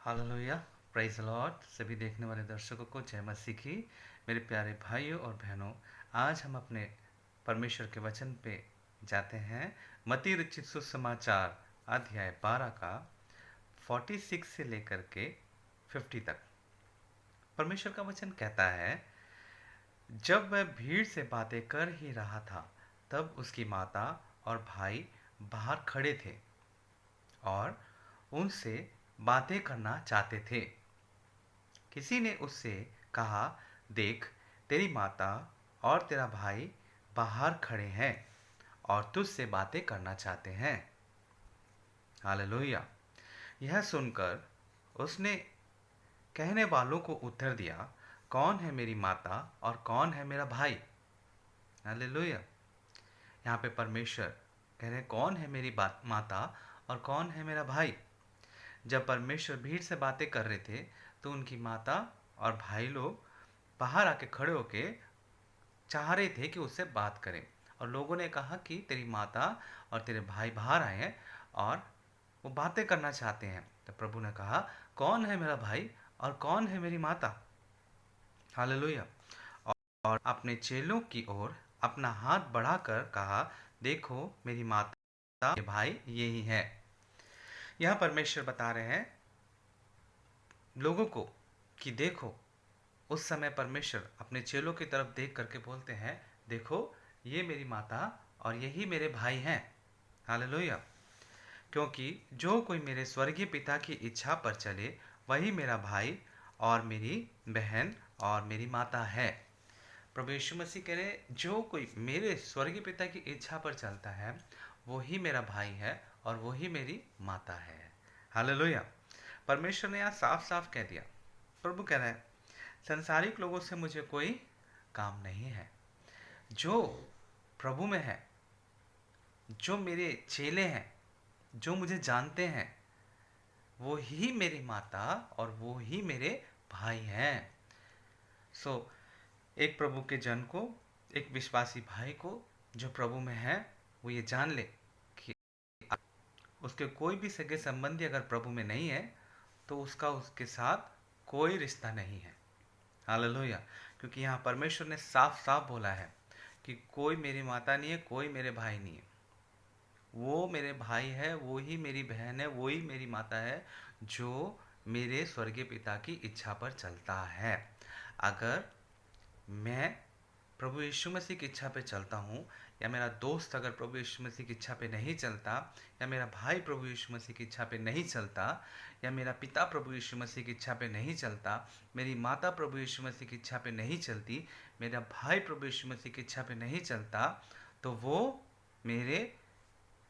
Hallelujah, praise the Lord. सभी देखने वाले दर्शकों को जय मसीह की। मेरे प्यारे भाइयों और बहनों, आज हम अपने परमेश्वर के वचन पे जाते हैं। मत्ती रचित सुसमाचार अध्याय 12 का 46 से लेकर के 50 तक। परमेश्वर का वचन कहता है, जब वह भीड़ से बातें कर ही रहा था, तब उसकी माता और भाई बाहर खड़े थे और उनसे बातें करना चाहते थे। किसी ने उससे कहा, देख, तेरी माता और तेरा भाई बाहर खड़े हैं और तुझसे बातें करना चाहते हैं। हालेलुया। यह सुनकर उसने कहने वालों को उत्तर दिया, कौन है मेरी माता और कौन है मेरा भाई? हालेलुया। यहाँ पे परमेश्वर कह रहे हैं, कौन है मेरी माता और कौन है मेरा भाई? जब परमेश्वर भीड़ से बातें कर रहे थे, तो उनकी माता और भाई लोग बाहर आके खड़े होके चाह रहे थे कि उससे बात करें। और लोगों ने कहा कि तेरी माता और तेरे भाई बाहर आए हैं और वो बातें करना चाहते हैं। तो प्रभु ने कहा, कौन है मेरा भाई और कौन है मेरी माता? हालेलुया। और अपने चेलों की ओर अपना हाथ बढ़ाकर कहा, देखो, मेरी माता, मेरे भाई यही है। यहाँ परमेश्वर बता रहे हैं लोगों को कि देखो, उस समय परमेश्वर अपने चेलों की तरफ देख करके बोलते हैं, देखो, ये मेरी माता और यही मेरे भाई हैं। हालेलुया। क्योंकि जो कोई मेरे स्वर्गीय पिता की इच्छा पर चले, वही मेरा भाई और मेरी बहन और मेरी माता है। प्रभु यीशु मसीह कह रहे, जो कोई मेरे स्वर्गीय पिता की इच्छा पर चलता है, वही मेरा भाई है और वही मेरी माता है। हालेलुया। परमेश्वर ने यहाँ साफ साफ कह दिया। प्रभु कह रहे हैं, संसारिक लोगों से मुझे कोई काम नहीं है। जो प्रभु में है, जो मेरे चेले हैं, जो मुझे जानते हैं, वो ही मेरी माता और वो ही मेरे भाई हैं। एक प्रभु के जन को, एक विश्वासी भाई को जो प्रभु में है, वो ये जान ले कि उसके कोई भी सगे संबंधी अगर प्रभु में नहीं है, तो उसका उसके साथ कोई रिश्ता नहीं है। हालेलुया। क्योंकि यहाँ परमेश्वर ने साफ साफ बोला है कि कोई मेरी माता नहीं है, कोई मेरे भाई नहीं है। वो मेरे भाई है, वो ही मेरी बहन है, वो ही मेरी माता है, जो मेरे स्वर्गीय पिता की इच्छा पर चलता है। अगर मैं प्रभु यीशु मसीह की इच्छा पे चलता हूँ, या मेरा दोस्त अगर प्रभु यीशु मसीह की इच्छा पे नहीं चलता, या मेरा भाई प्रभु यीशु मसीह की इच्छा पे नहीं चलता, या मेरा पिता प्रभु यीशु मसीह की इच्छा पे नहीं चलता, मेरी माता प्रभु यीशु मसीह की इच्छा पे नहीं चलती, मेरा भाई प्रभु यीशु मसीह की इच्छा पे नहीं चलता, तो वो मेरे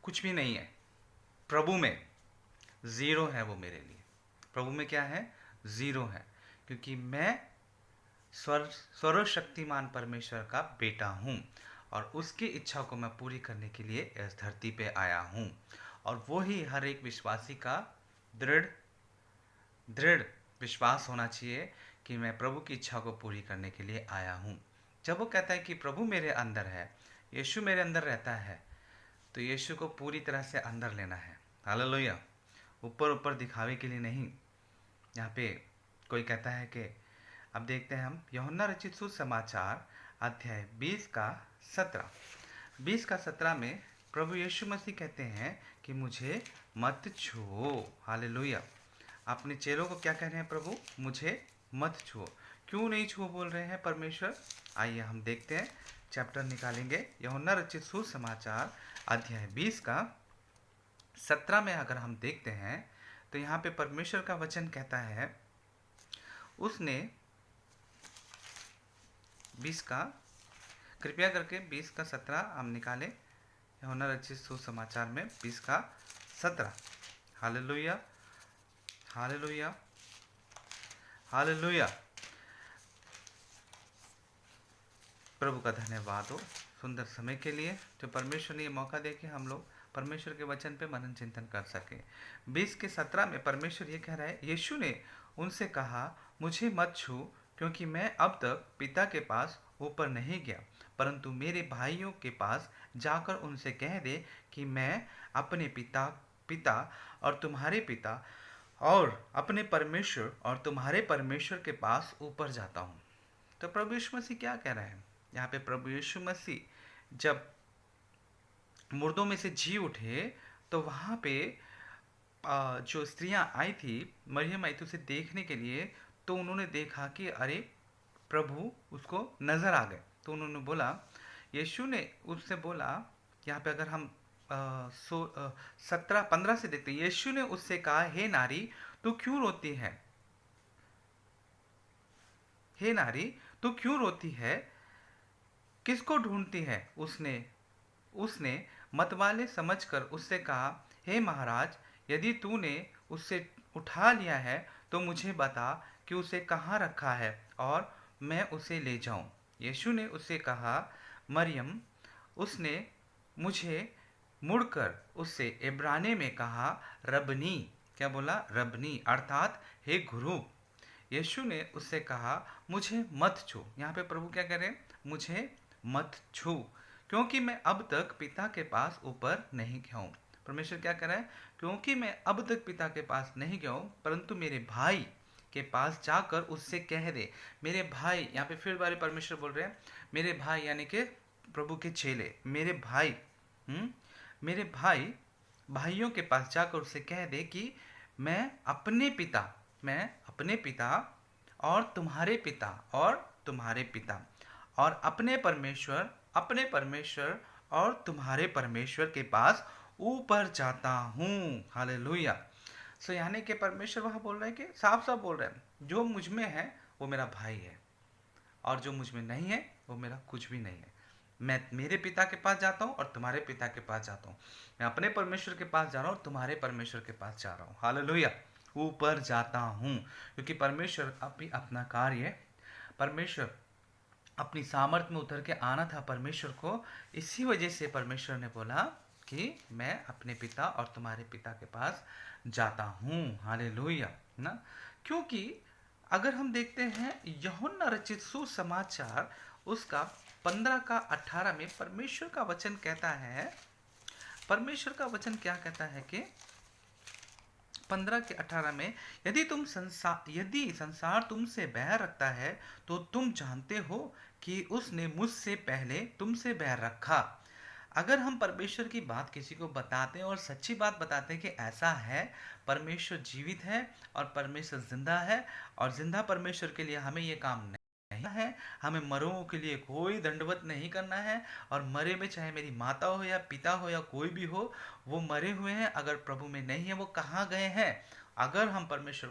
कुछ भी नहीं है। प्रभु में ज़ीरो है वो मेरे लिए। प्रभु में क्या है? ज़ीरो है। क्योंकि मैं सर्वशक्तिमान परमेश्वर का बेटा हूँ और उसकी इच्छा को मैं पूरी करने के लिए इस धरती पे आया हूँ। और वो ही हर एक विश्वासी का दृढ़ दृढ़ विश्वास होना चाहिए कि मैं प्रभु की इच्छा को पूरी करने के लिए आया हूँ। जब वो कहता है कि प्रभु मेरे अंदर है, यीशु मेरे अंदर रहता है, तो यीशु को पूरी तरह से अंदर लेना है। हालेलुया। ऊपर ऊपर दिखावे के लिए नहीं। यहाँ पे कोई कहता है कि अब देखते हैं हम यूहन्ना रचित सुसमाचार अध्याय 20 का 17 में प्रभु यीशु मसीह कहते हैं कि मुझे मत छुओ। हालेलुया। अपने चेलों को क्या कह रहे हैं प्रभु? मुझे मत छुओ। क्यों नहीं छुओ बोल रहे हैं परमेश्वर? आइए हम देखते हैं, चैप्टर निकालेंगे। यूहन्ना रचित सुसमाचार अध्याय 20 का 17 में अगर हम देखते हैं, तो यहाँ पे परमेश्वर का वचन कहता है, उसने 20 का, कृपया करके 20 का 17 हम निकालें। यूहन्ना रचित सुसमाचार में 20 का 17। Hallelujah, hallelujah, hallelujah. प्रभु का धन्यवाद हो सुंदर समय के लिए, जो परमेश्वर ने ये मौका दे कि हम लोग परमेश्वर के वचन पे मनन चिंतन कर सके। 20 के 17 में परमेश्वर ये कह रहा है, यीशु ने उनसे कहा, मुझे मत छू, क्योंकि मैं अब तक पिता के पास ऊपर नहीं गया, परंतु मेरे भाइयों के पास जाकर उनसे कह दे कि मैं अपने पिता पिता और तुम्हारे पिता और अपने परमेश्वर और तुम्हारे परमेश्वर के पास ऊपर जाता हूँ। तो प्रभु यीशु मसीह क्या कह रहे हैं यहाँ पे? प्रभु यीशु मसीह जब मुर्दों में से जी उठे तो वहाँ पे जो स्त्रियां आई थी, मरियम आई थी उसे देखने के लिए, तो उन्होंने देखा कि अरे प्रभु उसको नजर आ गए। तो उन्होंने बोला, यीशु ने उससे बोला, यहाँ पे अगर हम 17-15 से देखते हैं, यीशु ने उससे कहा, हे नारी तू क्यों रोती है? हे नारी तू क्यों रोती है? किसको ढूंढती है? उसने उसने मतवाले समझकर उससे कहा, हे महाराज, यदि तूने उससे उठा लिया है तो मुझे बता कि उसे कहाँ रखा है और मैं उसे ले जाऊं। यीशु ने उससे कहा, मरियम। उसने मुझे मुड़कर उससे इब्रानी में कहा, रबनी। क्या बोला? रबनी, अर्थात हे गुरु। यीशु ने उससे कहा, मुझे मत छू। यहाँ पे प्रभु क्या कह रहे हैं? मुझे मत छू, क्योंकि मैं अब तक पिता के पास ऊपर नहीं गया हूँ। परमेश्वर क्या कह रहा है? क्योंकि मैं अब तक पिता के पास नहीं गया हूँ, परंतु मेरे भाई के पास जाकर उससे कह दे। मेरे भाई, यहाँ पे फिर बारे परमेश्वर बोल रहे हैं, मेरे भाई यानी कि प्रभु के चेले, मेरे भाई, मेरे भाई भाइयों के पास जाकर उससे कह दे कि मैं अपने पिता मैं अपने पिता और तुम्हारे पिता और तुम्हारे पिता और अपने परमेश्वर और तुम्हारे परमेश्वर के पास ऊपर जाता हूँ। हालेलुया। सो यानी कि परमेश्वर वहाँ बोल रहे हैं कि साफ साफ बोल रहे हैं, जो मुझ में है वो मेरा भाई है, और जो मुझ में नहीं है वो मेरा कुछ भी नहीं है। मैं मेरे पिता के पास जाता हूँ और तुम्हारे पिता के पास जाता हूँ। मैं अपने परमेश्वर के पास जा रहा हूँ, तुम्हारे परमेश्वर के पास जा रहा हूँ। हालेलुया। ऊपर जाता हूँ, क्योंकि परमेश्वर अभी अपना कार्य, परमेश्वर अपनी सामर्थ्य में उतर के आना था परमेश्वर को। इसी वजह से परमेश्वर ने बोला कि मैं अपने पिता और तुम्हारे पिता के पास जाता हूँ। हालेलुया ना। क्योंकि अगर हम देखते हैं यूहन्ना रचित सुसमाचार उसका 15 का 18 में परमेश्वर का वचन कहता है, परमेश्वर का वचन क्या कहता है कि 15 के 18 में, यदि संसार तुमसे बैर रखता है तो तुम जानते हो कि उसने मुझसे पहले तुमसे बैर रखा। अगर हम परमेश्वर की बात किसी को बताते हैं और सच्ची बात बताते हैं कि ऐसा है, परमेश्वर जीवित है और परमेश्वर जिंदा है, और जिंदा परमेश्वर के लिए हमें ये काम नहीं है, हमें मरों के लिए कोई दंडवत नहीं करना है। और मरे में चाहे मेरी माता हो या पिता हो या कोई भी हो, वो मरे हुए हैं, अगर प्रभु में नहीं है वो कहाँ गए हैं? अगर हम परमेश्वर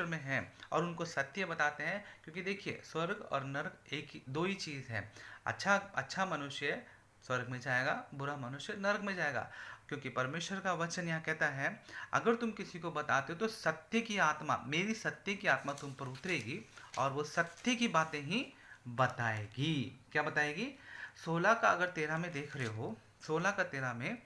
में हैं और उनको सत्य बताते हैं, क्योंकि देखिए स्वर्ग और नरक एक ही, दो ही चीज़ है। अच्छा मनुष्य स्वर्ग में जाएगा, बुरा मनुष्य नरक में जाएगा। क्योंकि परमेश्वर का वचन यहाँ कहता है, अगर तुम किसी को बताते हो तो सत्य की आत्मा, मेरी सत्य की आत्मा तुम पर उतरेगी और वो सत्य की बातें ही बताएगी। क्या बताएगी? 16 का अगर 13 में देख रहे हो, 16 का 13 में,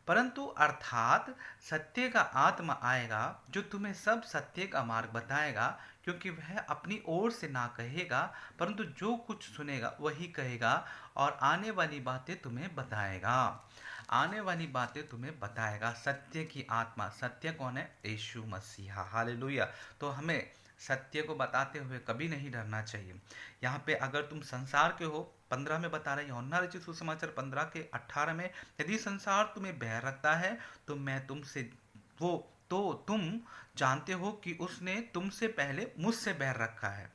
परंतु अर्थात सत्य का आत्मा आएगा जो तुम्हें सब सत्य का मार्ग बताएगा, क्योंकि वह अपनी ओर से ना कहेगा, परंतु जो कुछ सुनेगा वही कहेगा और आने वाली बातें तुम्हें बताएगा। आने वाली बातें तुम्हें बताएगा। सत्य की आत्मा, सत्य कौन है? यीशु मसीहा। हालेलुया। तो हमें सत्य को बताते हुए कभी नहीं डरना चाहिए। यहाँ पे अगर तुम संसार के हो, 15 में बता रहे हैं यूहन्ना रचित सुसमाचार 15 के 18 में, यदि संसार तुम्हें बैर रखता है तो मैं तुमसे वो तो तुम जानते हो कि उसने तुमसे पहले मुझसे बैर रखा है।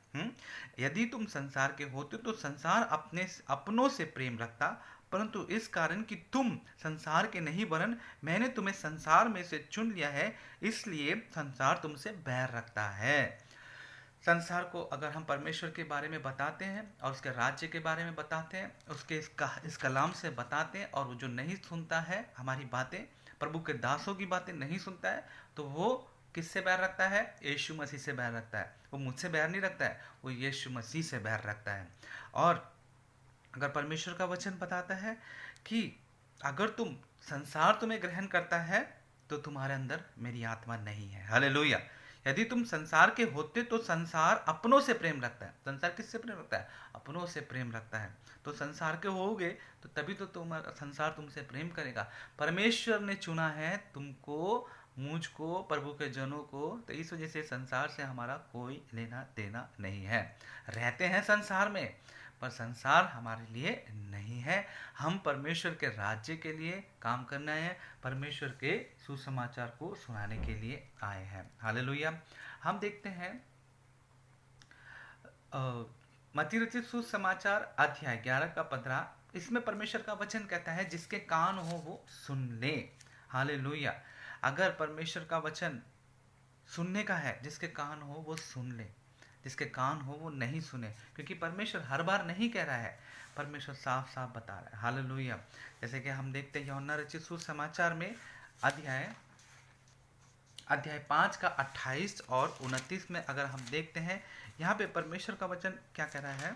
यदि तुम संसार के होते तो संसार अपनों से प्रेम रखता, परंतु इस कारण कि तुम संसार के नहीं वरन मैंने तुम्हें संसार में से चुन लिया है, इसलिए संसार तुमसे बैर रखता है। संसार को अगर हम परमेश्वर के बारे में बताते हैं और उसके राज्य के बारे में बताते हैं, उसके इस कलाम से बताते हैं, और वो जो नहीं सुनता है हमारी बातें, प्रभु के दासों की बातें नहीं सुनता है, तो वो किससे बैर रखता है? यीशु मसीह से बैर रखता है। वो मुझसे बैर नहीं रखता है, वो यीशु मसीह से बैर रखता है। और अगर परमेश्वर का वचन बताता है कि अगर तुम संसार तुम्हें ग्रहण करता है तो तुम्हारे अंदर मेरी आत्मा नहीं है। हालेलुया। यदि तुम संसार के होते तो संसार अपनों से प्रेम रखता है। संसार किससे प्रेम रखता है? अपनों से प्रेम रखता है। तो संसार के होगे तो तभी तो संसार तुमसे प्रेम करेगा। परमेश्वर ने चुना है तुमको मुझको, प्रभु के जनों को। तो इस वजह से संसार से हमारा कोई लेना देना नहीं है। रहते हैं संसार में, पर संसार हमारे लिए नहीं है। हम परमेश्वर के राज्य के लिए काम करना है, परमेश्वर के सुसमाचार को सुनाने के लिए आए हैं। हालेलुया। हम देखते हैं मत्ती रचित सुसमाचार अध्याय 11 का 15। इसमें परमेश्वर का वचन कहता है, जिसके कान हो वो सुन ले। हालेलुया। अगर परमेश्वर का वचन सुनने का है, जिसके कान हो वो सुन ले, जिसके कान हो वो नहीं सुने, क्योंकि परमेश्वर हर बार नहीं कह रहा है, परमेश्वर साफ साफ बता रहा है। हालेलुया। जैसे कि हम देखते हैं यूहन्ना रचित सुसमाचार में अध्याय 5 का 28 और 29 में अगर हम देखते हैं, यहाँ पे परमेश्वर का वचन क्या कह रहा है।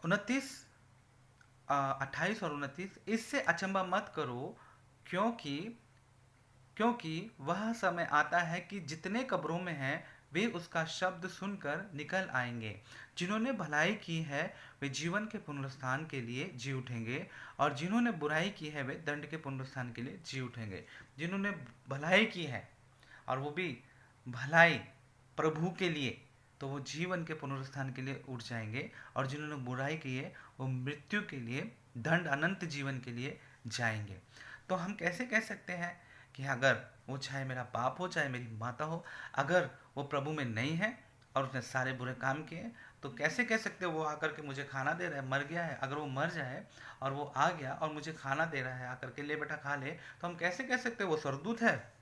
28 और 29, इससे अचंभा मत करो, क्योंकि वह समय आता है कि जितने कब्रों में हैं वे उसका शब्द सुनकर निकल आएंगे। जिन्होंने भलाई की है वे जीवन के पुनरुत्थान के लिए जी उठेंगे, और जिन्होंने बुराई की है वे दंड के पुनरुत्थान के लिए जी उठेंगे। जिन्होंने भलाई की है, और वो भी भलाई प्रभु के लिए, तो वो जीवन के पुनरुत्थान के लिए उठ जाएंगे। और जिन्होंने बुराई की है वो मृत्यु के लिए, दंड अनंत जीवन के लिए जाएंगे। तो हम कैसे कह सकते हैं कि अगर वो चाहे मेरा बाप हो चाहे मेरी माता हो, अगर वो प्रभु में नहीं है और उसने सारे बुरे काम किए, तो कैसे कह सकते हो वो आकर के मुझे खाना दे रहा है, मर गया है। अगर वो मर जाए और वो आ गया और मुझे खाना दे रहा है आकर के, ले बेटा खा ले, तो हम कैसे कह सकते हैं वो स्वर्गदूत है?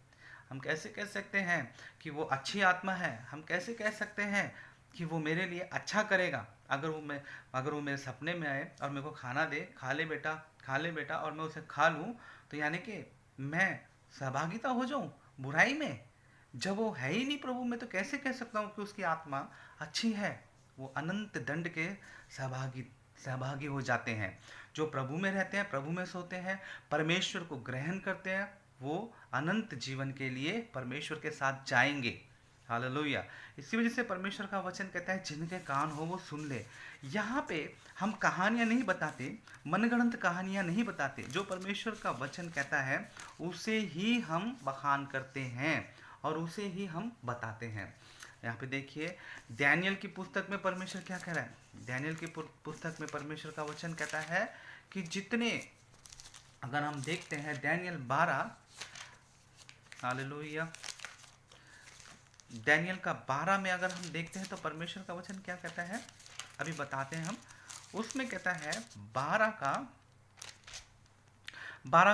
हम कैसे कह सकते हैं कि वो अच्छी आत्मा है? हम कैसे कह सकते हैं कि वो मेरे लिए अच्छा करेगा? अगर वो मेरे सपने में आए और मेरे को खाना दे, खा ले बेटा खा ले बेटा, और मैं उसे खा लूँ, तो यानी कि मैं सहभागिता हो जाऊं बुराई में? जब वो है ही नहीं प्रभु में, तो कैसे कह सकता हूँ कि उसकी आत्मा अच्छी है? वो अनंत दंड के सहभागी हो जाते हैं। जो प्रभु में रहते हैं, प्रभु में सोते हैं, परमेश्वर को ग्रहण करते हैं, वो अनंत जीवन के लिए परमेश्वर के साथ जाएंगे। हालेलुया। इसी वजह से परमेश्वर का वचन कहता है, जिनके कान हो वो सुन ले। यहाँ पे हम कहानियां नहीं बताते, मनगढ़ंत कहानियां नहीं बताते। जो परमेश्वर का वचन कहता है उसे ही हम बखान करते हैं और उसे ही हम बताते हैं। यहाँ पे देखिए, डैनियल की पुस्तक में परमेश्वर क्या कह रहा है। डैनियल की पुस्तक में परमेश्वर का वचन कहता है कि जितने, अगर हम देखते हैं डैनियल 12, हालेलुया, डैनियल का 12 में अगर हम देखते हैं तो परमेश्वर का वचन क्या कहता है, अभी बताते हैं हम। उसमें कहता है 12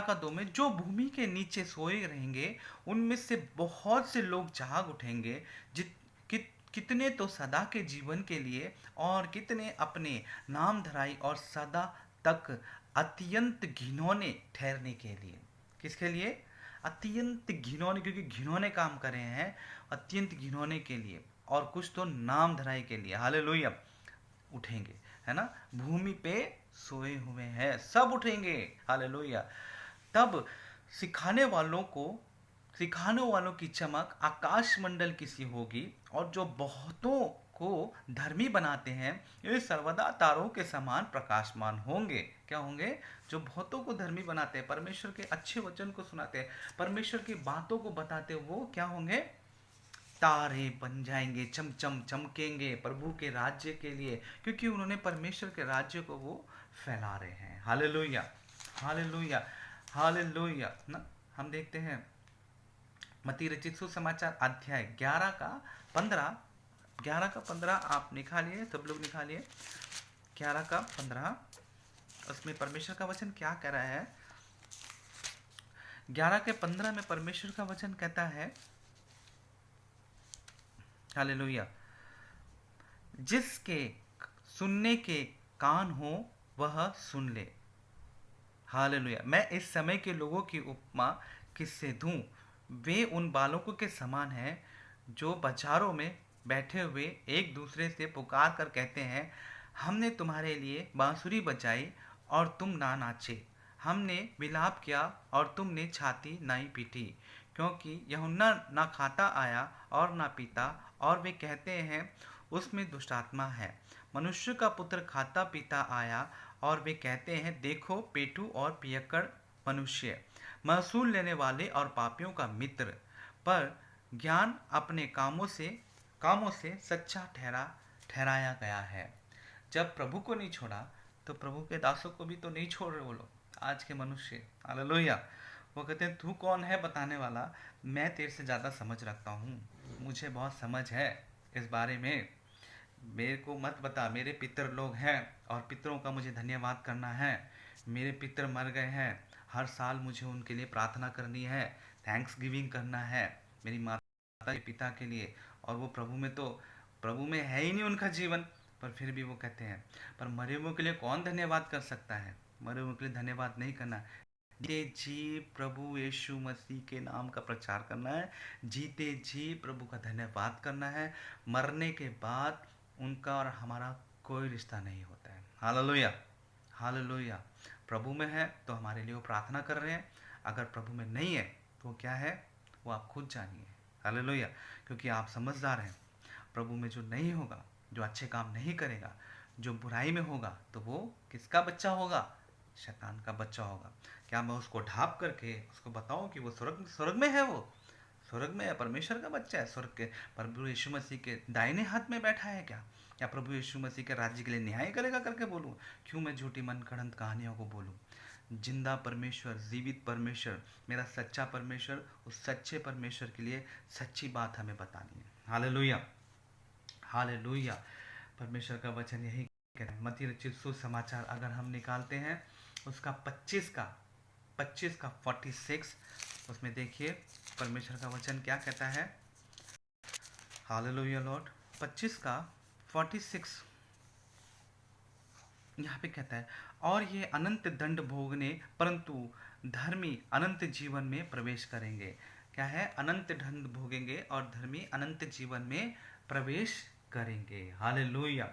का 2 में, जो भूमि के नीचे सोए रहेंगे उनमें से बहुत से लोग जाग उठेंगे, कितने तो सदा के जीवन के लिए, और कितने अपने नाम धराई और सदा तक अत्यंत घिनौने ठहरने के लिए। किसके लिए? अत्यंत घिनौने, क्योंकि घिनौने काम कर रहे हैं, अत्यंत घिनौने के लिए, और कुछ तो नाम धराई के लिए। हालेलुया। उठेंगे, है ना। भूमि पे सोए हुए हैं, सब उठेंगे। हालेलुया। तब सिखाने वालों की चमक आकाश मंडल की सी होगी, और जो बहुतों को धर्मी बनाते हैं ये सर्वदा तारों के समान प्रकाशमान होंगे। क्या होंगे? जो बहुतों को धर्मी बनाते हैं, परमेश्वर के अच्छे वचन को सुनाते हैं, परमेश्वर की बातों को बताते हैं, वो क्या होंगे? तारे बन जाएंगे, चमचम चमकेंगे प्रभु के राज्य के लिए, क्योंकि उन्होंने परमेश्वर के राज्य को वो फैला रहे हैं। हालेलुया, हालेलुया, हालेलुया ना। हम देखते हैं मत्ती रचित सुसमाचार अध्याय 11 का 15 आप निकालिए, सब लोग निकालिए। 11 का 15, उसमें परमेश्वर का वचन क्या कह रहा है। 11 के 15 में परमेश्वर का वचन कहता है, हालेलुया, जिसके सुनने के कान हो वह सुन ले। हालेलुया। मैं इस समय के लोगों की उपमा किससे दूं? वे उन बालकों के समान हैं जो बाजारों में बैठे हुए एक दूसरे से पुकार कर कहते हैं, हमने तुम्हारे लिए बांसुरी बजाई और तुम ना नाचे, हमने विलाप किया और तुमने छाती नहीं पीटी। क्योंकि यूहन्ना ना खाता आया और ना पीता, और वे कहते हैं उसमें दुष्टात्मा है। मनुष्य का पुत्र खाता पीता आया, और वे कहते हैं देखो पेटू और पियक्कड़ मनुष्य। महसूल लेने वाले और पापियों का मित्र, पर ज्ञान अपने कामों से सच्चा ठहराया गया है। जब प्रभु को नहीं छोड़ा तो प्रभु के दासों को भी तो नहीं छोड़ रहे वो लोग, आज के मनुष्य। हालेलुया। वो कहते हैं तू कौन है बताने वाला, मैं तेरे से ज़्यादा समझ रखता हूँ, मुझे बहुत समझ है इस बारे में, मेरे को मत बता। मेरे पितर लोग हैं और पितरों का मुझे धन्यवाद करना है। मेरे पितर मर गए हैं, हर साल मुझे उनके लिए प्रार्थना करनी है, थैंक्स गिविंग करना है मेरी माता के पिता के लिए। और वो प्रभु में है ही नहीं उनका जीवन, पर फिर भी वो कहते हैं। पर मरे हुए के लिए कौन धन्यवाद कर सकता है? मरे हुए के लिए धन्यवाद नहीं करना, जीते जी प्रभु यीशु मसीह के नाम का प्रचार करना है, जीते जी प्रभु का धन्यवाद करना है। मरने के बाद उनका और हमारा कोई रिश्ता नहीं होता है। Hallelujah, hallelujah. प्रभु में है तो हमारे लिए वो प्रार्थना कर रहे हैं, अगर प्रभु में नहीं है तो वो क्या है, वो आप खुद जानिए। हालेलुया। क्योंकि आप समझदार हैं, प्रभु में जो नहीं होगा, जो अच्छे काम नहीं करेगा, जो बुराई में होगा, तो वो किसका बच्चा होगा? शैतान का बच्चा होगा। क्या मैं उसको ढाप करके उसको बताऊं कि वो स्वर्ग में है? वो स्वर्ग में है, परमेश्वर का बच्चा है, स्वर्ग के प्रभु यीशु मसीह के दाहिने हाथ में बैठा है क्या? या प्रभु यीशु मसीह के राज्य के लिए न्याय करेगा करके बोलूं? क्यों मैं झूठी मन गढ़ंत कहानियों को बोलूं? जिंदा परमेश्वर, जीवित परमेश्वर, मेरा सच्चा परमेश्वर, उस सच्चे परमेश्वर के लिए सच्ची बात हमें बतानी है। Hallelujah, hallelujah. परमेश्वर का वचन यही कहता है। मत्ती रचित सुसमाचार अगर हम निकालते हैं उसका 25 का 46, उसमें देखिए परमेश्वर का वचन क्या कहता है। Hallelujah Lord. 25 का 46 यहाँ पे कहता है, और ये अनंत दंड भोगने परंतु धर्मी अनंत जीवन में प्रवेश करेंगे। क्या है? अनंत दंड भोगेंगे और धर्मी अनंत जीवन में प्रवेश करेंगे। हालेलुया।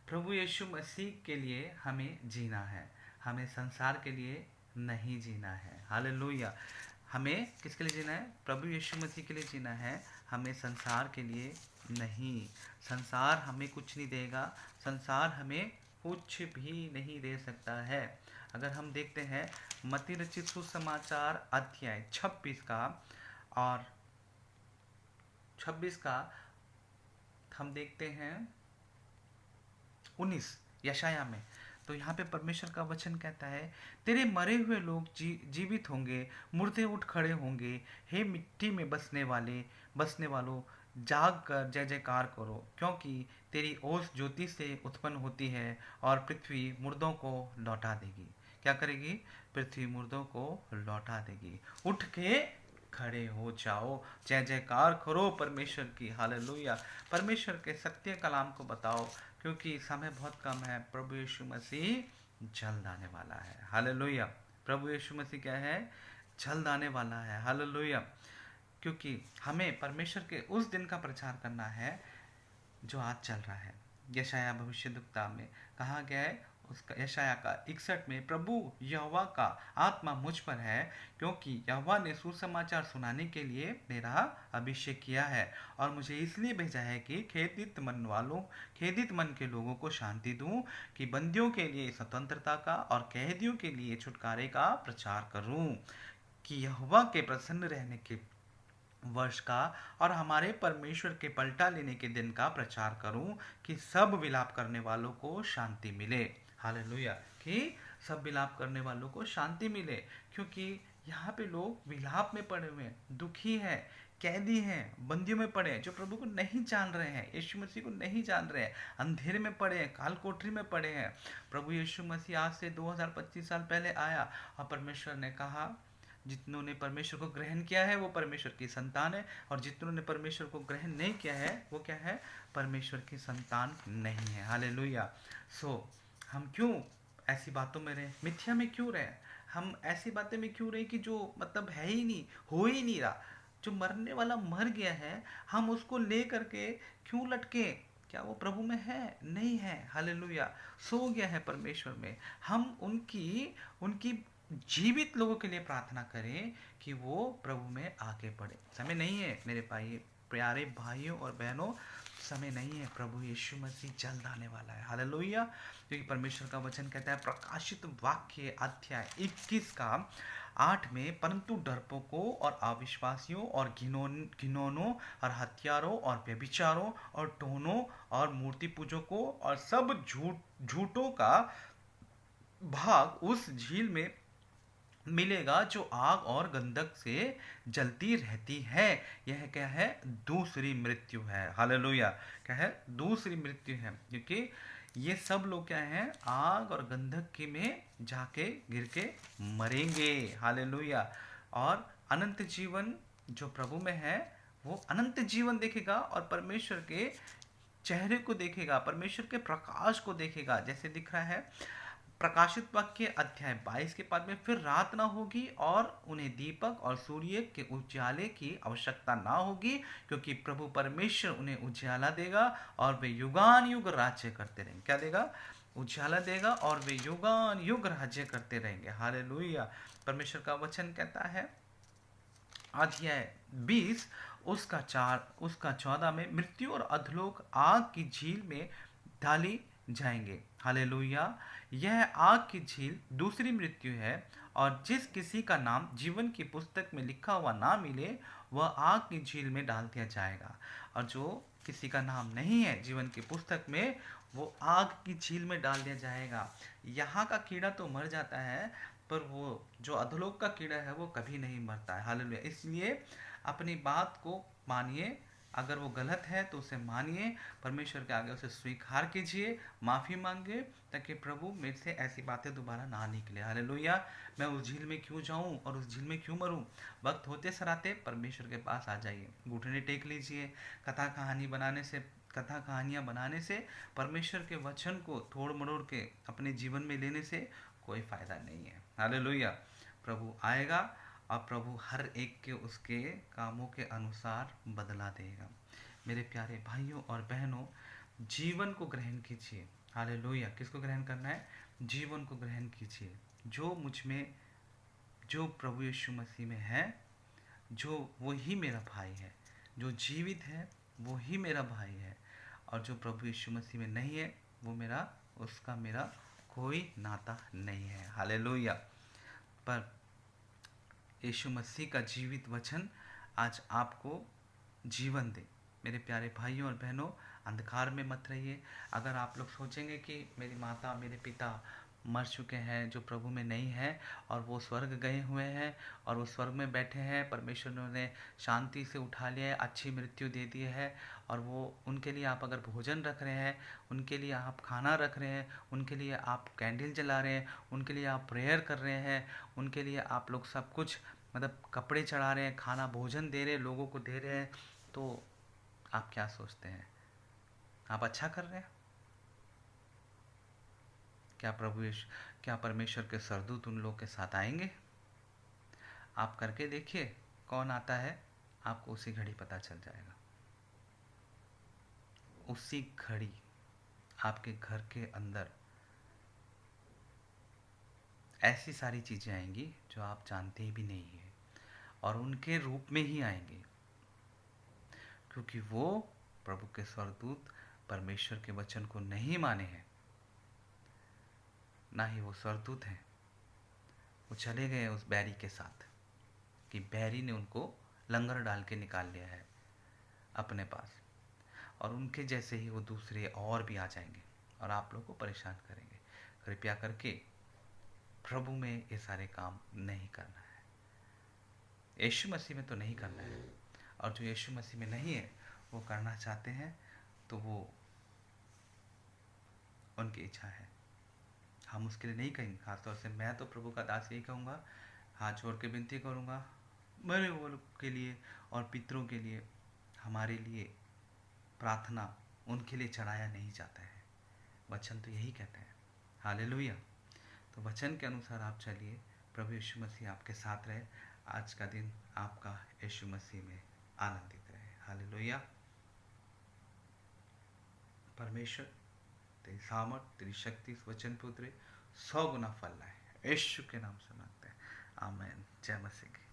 प्रभु यीशु मसीह के लिए हमें जीना है, हमें संसार के लिए नहीं जीना है। हालेलुया। हमें किसके लिए जीना है? प्रभु यीशु मसीह के लिए जीना है, हमें संसार के लिए नहीं। संसार हमें कुछ नहीं देगा, संसार हमें कुछ भी नहीं दे सकता है। अगर हम देखते हैं मत्ती रचित सुसमाचार अध्याय 26 का और 26 का हम देखते हैं 19 यशाया में, तो यहाँ पे परमेश्वर का वचन कहता है, तेरे मरे हुए लोग जीवित होंगे, मुर्दे उठ खड़े होंगे। हे मिट्टी में बसने वालों, जाग कर जय जयकार करो, क्योंकि तेरी ओस ज्योति से उत्पन्न होती है और पृथ्वी मुर्दों को लौटा देगी। क्या करेगी? पृथ्वी मुर्दों को लौटा देगी। उठ के खड़े हो जाओ, जय जयकार करो परमेश्वर की। हालेलुया। परमेश्वर के सत्य कलाम को बताओ, क्योंकि समय बहुत कम है। प्रभु यीशु मसीह जल्द आने वाला है। हालेलुया। प्रभु यीशु मसीह क्या है? जल्द आने वाला है। हालेलुया। क्योंकि हमें परमेश्वर के उस दिन का प्रचार करना है जो आज चल रहा है। यशाया भविष्यद्वक्ता में कहा गया है, उसका यशाया का 61 में, प्रभु यहोवा का आत्मा मुझ पर है, क्योंकि यहोवा ने सुसमाचार सुनाने के लिए मेरा अभिषेक किया है और मुझे इसलिए भेजा है कि खेदित मन के लोगों को शांति दूं, कि बंदियों के लिए स्वतंत्रता का और कैदियों के लिए छुटकारे का प्रचार करूं, कि यहोवा के प्रसन्न रहने के वर्ष का और हमारे परमेश्वर के पलटा लेने के दिन का प्रचार करूं, कि सब विलाप करने वालों को शांति मिले। हालेलुया। कि सब विलाप करने वालों को शांति मिले, क्योंकि यहाँ पे लोग विलाप में पड़े हुए हैं, दुखी हैं, कैदी हैं, बंदियों में पड़े हैं, जो प्रभु को नहीं जान रहे हैं, यीशु मसीह को नहीं जान रहे हैं, अंधेरे में पड़े हैं, काल कोठरी में पड़े हैं। प्रभु यीशु मसीह आज से 2025 साल पहले आया और परमेश्वर ने कहा, जितनों ने परमेश्वर को ग्रहण किया है वो परमेश्वर की संतान है, और जितनों ने परमेश्वर को ग्रहण नहीं किया है वो क्या है? परमेश्वर की संतान नहीं है। हालेलुया। हम क्यों ऐसी बातों में रहे, मिथ्या में क्यों रहे? हम ऐसी बातें में क्यों रहे कि जो मतलब है ही नहीं, हो ही नहीं रहा? जो मरने वाला मर गया है, हम उसको ले करके क्यों लटके? क्या वो प्रभु में है? नहीं है। हालेलुया। सो गया है परमेश्वर में। हम उनकी उनकी जीवित लोगों के लिए प्रार्थना करें कि वो प्रभु में आगे बढ़े। समय नहीं है मेरे प्यारे भाइयों और बहनों, समय नहीं है। प्रभु यीशु मसीह जल्द आने वाला है। हालेलुया। क्योंकि परमेश्वर का वचन कहता है, प्रकाशित वाक्य अध्याय 21 का 8 में, परंतु डरपोकों और अविश्वासियों और घिनौनों और हत्यारों और व्यभिचारों और टोनों और मूर्ति पूजकों और सब झूठों का भाग उस झील में मिलेगा जो आग और गंधक से जलती रहती है। यह क्या है? दूसरी मृत्यु है। हालेलुया। क्या है? दूसरी मृत्यु है, क्योंकि ये सब लोग क्या हैं? आग और गंधक के में जाके गिर के मरेंगे। हालेलुया। और अनंत जीवन जो प्रभु में है, वो अनंत जीवन देखेगा और परमेश्वर के चेहरे को देखेगा, परमेश्वर के प्रकाश को देखेगा। जैसे दिख रहा है प्रकाशित वाक्य अध्याय 22 के पद में, फिर रात ना होगी और उन्हें दीपक और सूर्य के उजाले की आवश्यकता ना होगी, क्योंकि प्रभु परमेश्वर उन्हें उजाला देगा और वे युगान युग राज्य करते रहेंगे। क्या देगा? उजाला देगा और वे युगान युग राज्य करते रहेंगे। हालेलुया। परमेश्वर का वचन कहता है अध्याय 20 उसका 14 में, मृत्यु और अधलोक आग की झील में डाली जाएंगे। हालेलुया। यह आग की झील दूसरी मृत्यु है, और जिस किसी का नाम जीवन की पुस्तक में लिखा हुआ ना मिले, वह आग की झील में डाल दिया जाएगा। और जो किसी का नाम नहीं है जीवन की पुस्तक में, वो आग की झील में डाल दिया जाएगा। यहाँ का कीड़ा तो मर जाता है, पर वो जो अधोलोक का कीड़ा है वो कभी नहीं मरता है। हालेलुया। इसलिए अपनी बात को मानिए, अगर वो गलत है तो उसे मानिए, परमेश्वर के आगे उसे स्वीकार कीजिए, माफ़ी मांगे, ताकि प्रभु मेरे से ऐसी बातें दोबारा ना निकले। हालेलुया। मैं उस झील में क्यों जाऊं और उस झील में क्यों मरूं? वक्त होते सराते परमेश्वर के पास आ जाइए, घुटने टेक लीजिए। कथा कहानियाँ बनाने से, परमेश्वर के वचन को तोड़ मरोड़ के अपने जीवन में लेने से कोई फ़ायदा नहीं है। हालेलुया। प्रभु आएगा और प्रभु हर एक के उसके कामों के अनुसार बदला देगा। मेरे प्यारे भाइयों और बहनों, जीवन को ग्रहण कीजिए। हालेलुया। किसको ग्रहण करना है? जीवन को ग्रहण कीजिए। जो मुझ में, जो प्रभु यीशु मसीह में है, जो वो ही मेरा भाई है। जो जीवित है वो ही मेरा भाई है, और जो प्रभु यीशु मसीह में नहीं है, वो उसका मेरा कोई नाता नहीं है। हालेलुया। पर यीशु मसीह का जीवित वचन आज आपको जीवन दे। मेरे प्यारे भाइयों और बहनों, अंधकार में मत रहिए। अगर आप लोग सोचेंगे कि मेरी माता मेरे पिता मर चुके हैं, जो प्रभु में नहीं है, और वो स्वर्ग गए हुए हैं और वो स्वर्ग में बैठे हैं, परमेश्वर ने उन्हें शांति से उठा लिया है, अच्छी मृत्यु दे दी है, और वो उनके लिए आप अगर भोजन रख रहे हैं, उनके लिए आप खाना रख रहे हैं, उनके लिए आप कैंडल जला रहे हैं, उनके लिए आप प्रेयर कर रहे हैं, उनके लिए आप लोग सब कुछ मतलब कपड़े चढ़ा रहे हैं, खाना भोजन दे रहे हैं, लोगों को दे रहे हैं, तो आप क्या सोचते हैं? आप अच्छा कर रहे हैं? क्या परमेश्वर के सरदूत उन लोग के साथ आएंगे? आप करके देखिए, कौन आता है, आपको उसी घड़ी पता चल जाएगा। उसी घड़ी आपके घर के अंदर ऐसी सारी चीज़ें आएंगी जो आप जानते भी नहीं हैं, और उनके रूप में ही आएंगे, क्योंकि वो प्रभु के सरदूत परमेश्वर के वचन को नहीं माने हैं, ना ही वो सरदूत हैं। वो चले गए उस बैरी के साथ, कि बैरी ने उनको लंगर डाल के निकाल लिया है अपने पास, और उनके जैसे ही वो दूसरे और भी आ जाएंगे और आप लोग को परेशान करेंगे। कृपया करके प्रभु में ये सारे काम नहीं करना है। यीशु मसीह में तो नहीं करना है, और जो यीशु मसीह में नहीं है वो करना चाहते हैं, तो वो उनकी इच्छा है, हम उसके लिए नहीं कहेंगे। खासतौर से मैं तो प्रभु का दास यही कहूँगा, हाथ जोड़ के विनती करूँगा, मरे वो लोग के लिए और पितरों के लिए, हमारे लिए प्रार्थना उनके लिए चढ़ाया नहीं जाता है। वचन तो यही कहते हैं। हालेलुया। तो वचन के अनुसार आप चलिए। प्रभु यीशु मसीह आपके साथ रहे। आज का दिन आपका यीशु मसीह में आनंदित रहे। हालेलुया। परमेश्वर तेरी सामर्थ, तेरी शक्ति इस वचन पे उतरे, 100 गुना फल लाए। यीशु के नाम से मांगते हैं, आमीन। जय मसीह की।